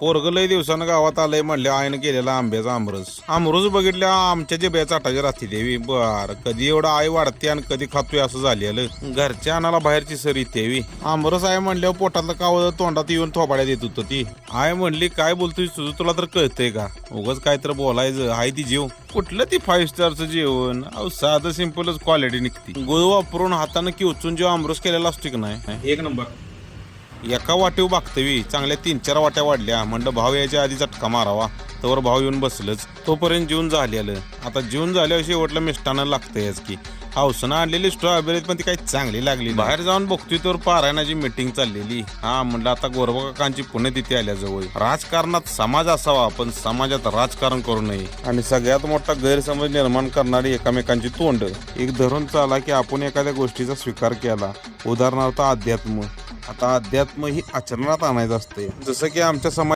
पोरग लय दिवसानं गावात आलंय म्हणले आईनं केलेला आंब्याचा आमरस बघितल्या आमच्या जे बेचा टाचे राहते देवी. बर कधी एवढं आई वाढते आणि कधी खातोय असं झालेलं. घरच्या अनाला बाहेरची सरी तेवी. आमरस आहे म्हणल्यावर पोटातलं कावळ तोंडात येऊन थोबाड्यात येत होतं ती. आय म्हणली काय बोलतोय तुझं तुला तर कळतंय का? उगाच काय तर बोलायचं. हाय ती जेव कुठलं ती 5 स्टारचं जेवण. अहो साधं सिंपलच क्वालिटी निघते. गुळ वापरून हातानं किवचून जेव्हा आमरस केलेला असतो की नाही एक नंबर. एका वाटेव बागतवी चांगल्या 3-4 वाट्या वाढल्या. म्हणलं भाव यायच्या आधी चटका मारावा. तवर भाव येऊन बसलंच. तोपर्यंत जेवून झालेलं. आता जेवून झाल्यावर शेवटलं मिष्टानं लागतंयच की. हाऊसनं आणलेली स्ट्रॉबेरी पण ती काही चांगली लागली. बाहेर जाऊन बघतोय तर पारायणाची मीटिंग चाललेली. हा म्हणलं आता गोरबा काकांची पुण्यतिथी आल्याजवळ. राजकारणात समाज असावा पण समाजात राजकारण करू नये. आणि सगळ्यात मोठा गैरसमज निर्माण करणारी एकमेकांची तोंड. एक धरून चाला की आपण एखाद्या गोष्टीचा स्वीकार केला. उदाहरणार्थ अध्यात्म. आता अध्यात्म ही आचरणात आणायचं असते. जसं की आमच्या समाज